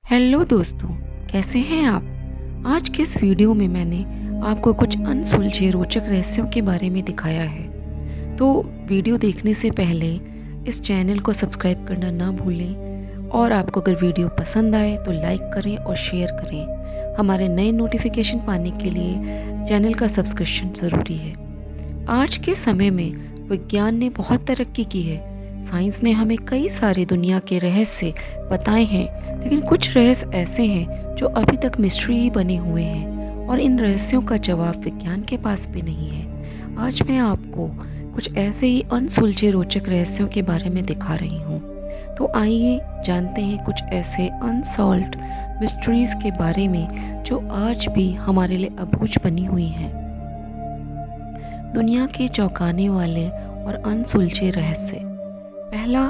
Hello दोस्तों, कैसे हैं आप। आज के इस वीडियो में मैंने आपको कुछ अनसुलझे रोचक रहस्यों के बारे में दिखाया है। तो वीडियो देखने से पहले इस चैनल को सब्सक्राइब करना ना भूलें और आपको अगर वीडियो पसंद आए तो लाइक करें और शेयर करें। हमारे नए नोटिफिकेशन पाने के लिए चैनल का सब्सक्रिप्शन ज़रूरी है। आज के समय में विज्ञान ने बहुत तरक्की की है। साइंस ने हमें कई सारे दुनिया के रहस्य बताए हैं, लेकिन कुछ रहस्य ऐसे हैं जो अभी तक मिस्ट्री ही बने हुए हैं और इन रहस्यों का जवाब विज्ञान के पास भी नहीं है। आज मैं आपको कुछ ऐसे ही अनसुलझे रोचक रहस्यों के बारे में दिखा रही हूँ। तो आइए जानते हैं कुछ ऐसे अनसॉल्व्ड मिस्ट्रीज के बारे में जो आज भी हमारे लिए अबूझ बनी हुई हैं। दुनिया के चौंकाने वाले और अनसुलझे रहस्य। पहला,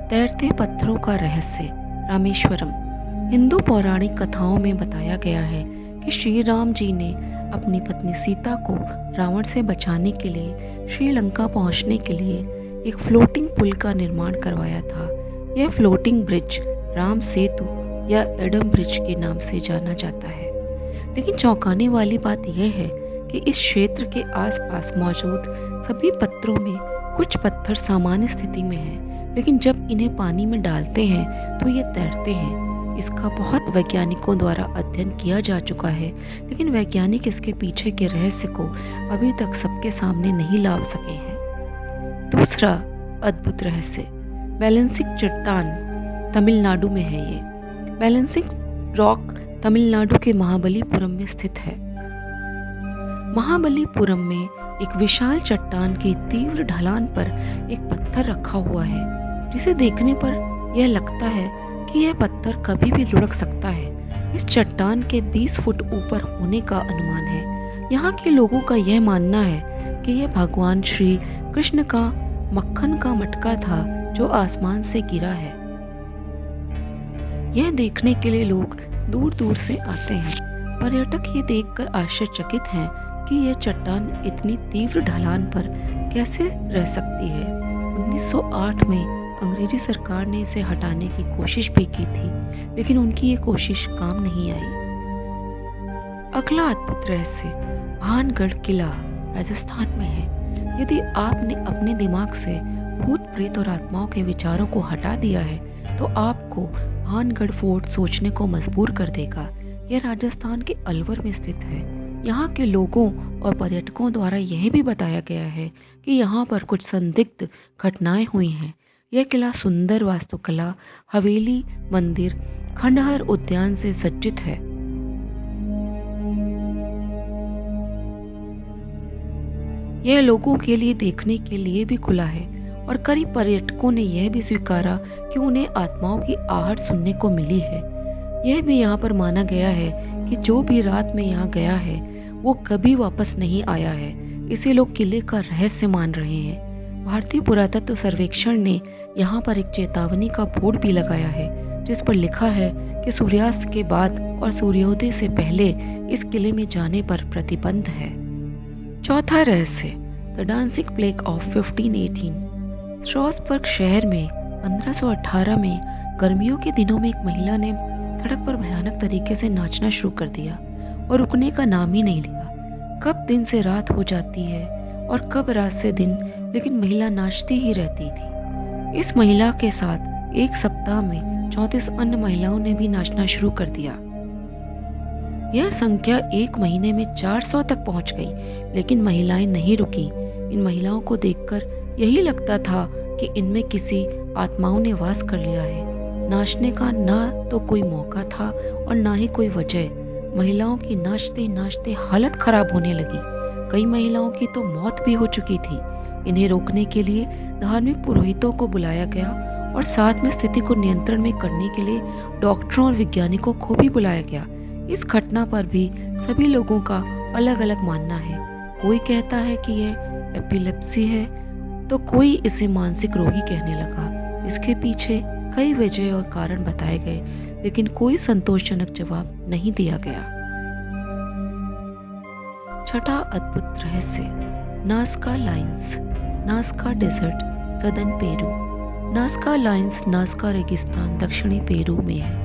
तैरते पत्थरों का रहस्य, रामेश्वरम। हिंदू पौराणिक कथाओं में बताया गया है कि श्री राम जी ने अपनी पत्नी सीता को रावण से बचाने के लिए श्रीलंका पहुंचने के लिए एक फ्लोटिंग पुल का निर्माण करवाया था। यह फ्लोटिंग ब्रिज राम सेतु या एडम ब्रिज के नाम से जाना जाता है। लेकिन चौंकाने वाली बात यह है कि इस क्षेत्र के आसपास मौजूद सभी पत्थरों में कुछ पत्थर सामान्य स्थिति में हैं, लेकिन जब इन्हें पानी में डालते हैं तो ये तैरते हैं। इसका बहुत वैज्ञानिकों द्वारा अध्ययन किया जा चुका है, लेकिन वैज्ञानिक इसके पीछे के रहस्य को अभी तक सबके सामने नहीं ला सके हैं। दूसरा अद्भुत रहस्य, बैलेंसिंग चट्टान, तमिलनाडु में है ये। बैलेंसिंग रॉक तमिलनाडु के महाबलीपुरम में स्थित है। महाबलीपुरम में एक विशाल चट्टान की तीव्र ढलान पर एक पत्थर रखा हुआ है, जिसे देखने पर यह लगता है कि यह पत्थर कभी भी लुढ़क सकता है। इस चट्टान के 20 फुट ऊपर होने का अनुमान है। यहाँ के लोगों का यह मानना है कि यह भगवान श्री कृष्ण का मक्खन का मटका था जो आसमान से गिरा है। यह देखने के लिए लोग दूर दूर से आते हैं। पर्यटक ये देखकर आश्चर्यचकित हैं कि यह चट्टान इतनी तीव्र ढलान पर कैसे रह सकती है। 1908 में अंग्रेजी सरकार ने इसे हटाने की कोशिश भी की थी, लेकिन उनकी ये कोशिश काम नहीं आई। अगला अद्भुत रहस्य, भानगढ़ किला, राजस्थान में है। यदि आपने अपने दिमाग से भूत प्रेत और आत्माओं के विचारों को हटा दिया है तो आपको भानगढ़ फोर्ट सोचने को मजबूर कर देगा। यह राजस्थान के अलवर में स्थित है। यहाँ के लोगों और पर्यटकों द्वारा यह भी बताया गया है कि यहाँ पर कुछ संदिग्ध घटनाएं हुई हैं। यह किला सुंदर वास्तुकला, हवेली, मंदिर, खंडहर उद्यान से सज्जित है। यह लोगों के लिए देखने के लिए भी खुला है और कई पर्यटकों ने यह भी स्वीकारा कि उन्हें आत्माओं की आहट सुनने को मिली है। यह भी यहाँ पर माना गया है कि जो भी रात में यहाँ गया है वो कभी वापस नहीं आया है। इसे लोग किले का रहस्य मान रहे हैं। भारतीय पुरातत्व सर्वेक्षण ने यहाँ पर एक चेतावनी का बोर्ड भी लगाया है, जिस पर लिखा है कि सूर्यास्त के बाद और सूर्योदय से पहले इस किले में जाने पर प्रतिबंध है। चौथा रहस्य, द डांसिंग प्लेग ऑफ 1518। स्ट्रॉसबर्ग शहर में 1518 में गर्मियों के दिनों में एक महिला ने सड़क पर भयानक तरीके से नाचना शुरू कर दिया और रुकने का नाम ही नहीं लिया। कब दिन से रात हो जाती है और कब रात से दिन, लेकिन महिला नाचती ही रहती थी। इस महिला के साथ एक सप्ताह में 34 अन्य महिलाओं ने भी नाचना शुरू कर दिया। यह संख्या एक महीने में 400 तक पहुंच गई, लेकिन महिलाएं नहीं रुकी। इन महिलाओं को देखकर यही लगता था कि इनमें किसी आत्माओं ने वास कर लिया है। नाचने का ना तो कोई मौका था और ना ही कोई वजह। महिलाओं की नाचते नाचते हालत खराब होने लगी। कई महिलाओं की तो मौत भी हो चुकी थी। इन्हें रोकने के लिए धार्मिक पुरोहितों को बुलाया गया और साथ में स्थिति को नियंत्रण में करने के लिए डॉक्टरों और वैज्ञानिकों को भी बुलाया गया। इस घटना पर भी सभी लोगों का अलग अलग मानना है। कोई कहता है कि यह एपिलेप्सी है तो कोई इसे मानसिक रोगी कहने लगा। इसके पीछे कई वजह और कारण बताए गए, लेकिन कोई संतोषजनक जवाब नहीं दिया गया। छठा अद्भुत रहस्य, Nazca lines, Nazca desert, southern Peru. Nazca lines Nazca रेगिस्तान दक्षिणी पेरू में है।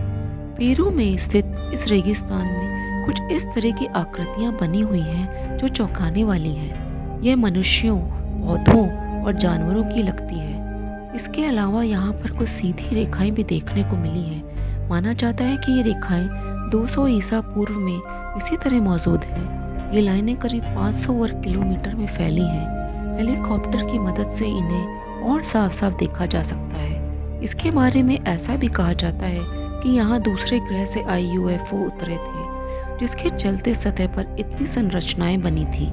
पेरू में स्थित इस रेगिस्तान में कुछ इस तरह की आकृतियां बनी हुई हैं जो चौंकाने वाली हैं। यह मनुष्यों, पौधों और जानवरों की लगती है। इसके अलावा यहाँ पर कुछ सीधी रेखाएं भी देखने को मिली हैं। माना जाता है कि ये रेखाएं 200 ईसा पूर्व में इसी तरह मौजूद हैं। ये लाइनें करीब 500 वर्ग किलोमीटर में फैली हैं। हेलीकॉप्टर की मदद से इन्हें और साफ साफ देखा जा सकता है। इसके बारे में ऐसा भी कहा जाता है कि यहाँ दूसरे ग्रह से आए UFO उतरे थे, जिसके चलते सतह पर इतनी संरचनाएं बनी थी।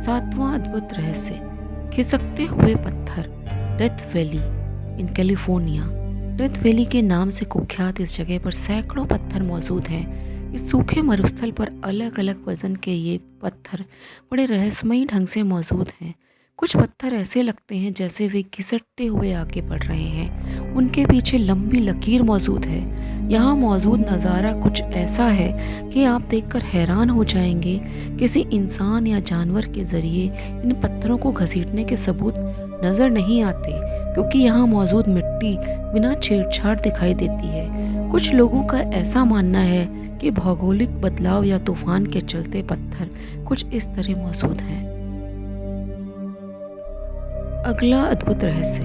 7वां अद्भुत रहस्य, खिसकते हुए पत्थर, death valley in California. Death valley के नाम से कुख्यात इस जगह पर सैकड़ों पत्थर मौजूद हैं। इस सूखे मरुस्थल पर अलग अलग वजन के ये पत्थर बड़े रहस्यमयी ढंग से मौजूद हैं। कुछ पत्थर ऐसे लगते हैं जैसे वे घिसटते हुए आगे बढ़ रहे हैं। उनके पीछे लंबी लकीर मौजूद है। यहाँ मौजूद नज़ारा कुछ ऐसा है कि आप देखकर हैरान हो जाएंगे। किसी इंसान या जानवर के ज़रिए इन पत्थरों को घसीटने के सबूत नज़र नहीं आते, क्योंकि यहाँ मौजूद मिट्टी बिना छेड़छाड़ दिखाई देती है। कुछ लोगों का ऐसा मानना है कि भौगोलिक बदलाव या तूफान के चलते पत्थर कुछ इस तरह मौजूद हैं। अगला अद्भुत रहस्य,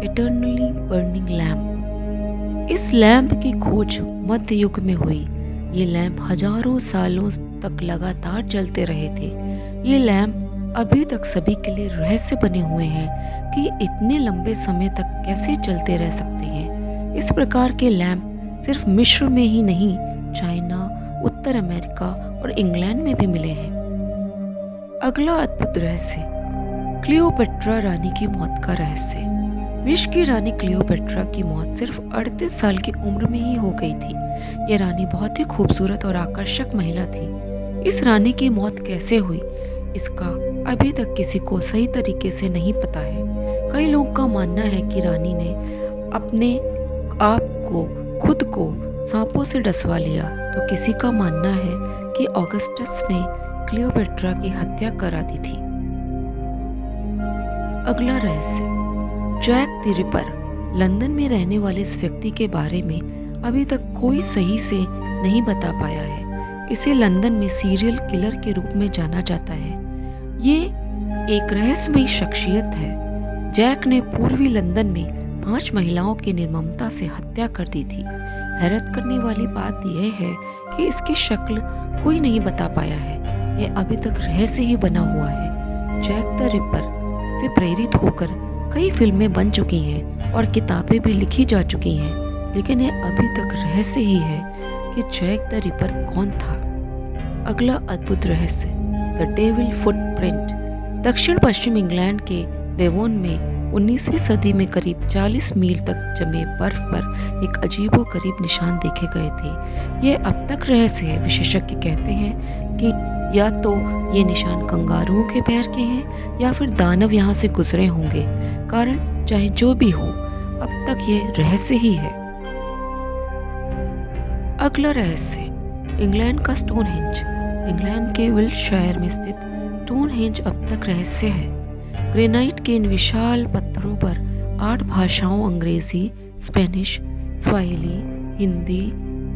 इटर्नली बर्निंग लैम्प। इस लैंप की खोज मध्य युग में हुई। ये लैंप हजारों सालों तक लगातार जलते रहे थे। ये लैंप अभी तक सभी के लिए रहस्य बने हुए हैं कि इतने लंबे समय तक कैसे जलते रह सकते हैं। इस प्रकार के लैंप सिर्फ मिस्र में ही नहीं, चाइना, उत्तर अमेरिका और इंग्लैंड में भी मिले हैं। अगला अद्भुत रहस्य, क्लियोपेट्रा रानी की मौत का रहस्य। मिस्र की रानी क्लियोपेट्रा की मौत सिर्फ 38 साल की उम्र में ही हो गई थी। यह रानी बहुत ही खूबसूरत और आकर्षक महिला थी। इस रानी की मौत कैसे हुई, इसका अभी तक किसी को सही तरीके से नहीं पता है। कई लोगों का मानना है कि रानी ने अपने आप को खुद को सांपों से डसवा लिया, तो किसी का मानना है कि ऑगस्टस ने क्लियोपेट्रा की हत्या करा दी थी। अगला रहस्य, जैक द रिपर। लंदन में रहने वाले इस व्यक्ति के बारे में अभी तक कोई सही से नहीं बता पाया है। इसे लंदन में सीरियल किलर के रूप में जाना जाता है। ये एक रहस्यमयी शख्सियत है। जैक ने पूर्वी लंदन में 5 महिलाओं की निर्ममता से हत्या कर दी थी। हैरत करने वाली बात यह है कि इसकी शक्ल कोई नहीं बता पाया है। यह अभी तक रहस्य ही बना हुआ है। जैक द रिपर से प्रेरित होकर कई फिल्में बन चुकी हैं और किताबें भी लिखी जा चुकी हैं, लेकिन यह अभी तक रहस्य ही है कि जैक द रिपर कौन था। अगला अद्भुत रहस्य, द डेविल फुटप्रिंट। दक्षिण पश्चिम इंग्लैंड के डेवोन में 19वीं सदी में करीब 40 मील तक जमे बर्फ पर एक अजीबोगरीब निशान देखे गए थे। यह अब तक रहस्य है। विशेषज्ञ कहते हैं कि या तो ये निशान कंगारुओं के पैर के हैं या फिर दानव यहाँ से गुजरे होंगे। कारण चाहे जो भी हो, अब तक ये रहस्य ही है। अगला रहस्य, इंग्लैंड का स्टोनहेंज। इंग्लैंड के विल्टशायर में स्थित स्टोनहेंज अब तक रहस्य है। ग्रेनाइट के इन विशाल पत्थरों पर 8 भाषाओं अंग्रेजी, स्पेनिश, स्वाहिली, हिंदी,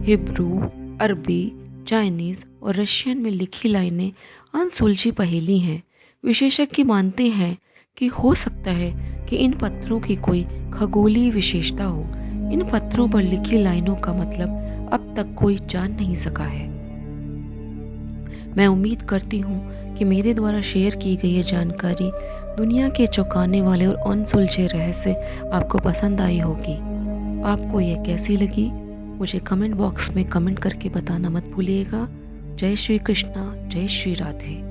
हिब्रू, अरबी, चाइनीज और रशियन में लिखी लाइनें अनसुलझी पहेली हैं। विशेषज्ञ मानते हैं कि हो सकता है कि इन पत्थरों की कोई खगोलीय विशेषता हो। इन पत्थरों पर लिखी लाइनों का मतलब अब तक कोई जान नहीं सका है। मैं उम्मीद करती हूँ कि मेरे द्वारा शेयर की गई ये जानकारी दुनिया के चौंकाने वाले और अनसुलझे रहस्य आपको पसंद आई होगी। आपको यह कैसी लगी, मुझे कमेंट बॉक्स में कमेंट करके बताना मत भूलिएगा। जय श्री कृष्णा, जय श्री राधे।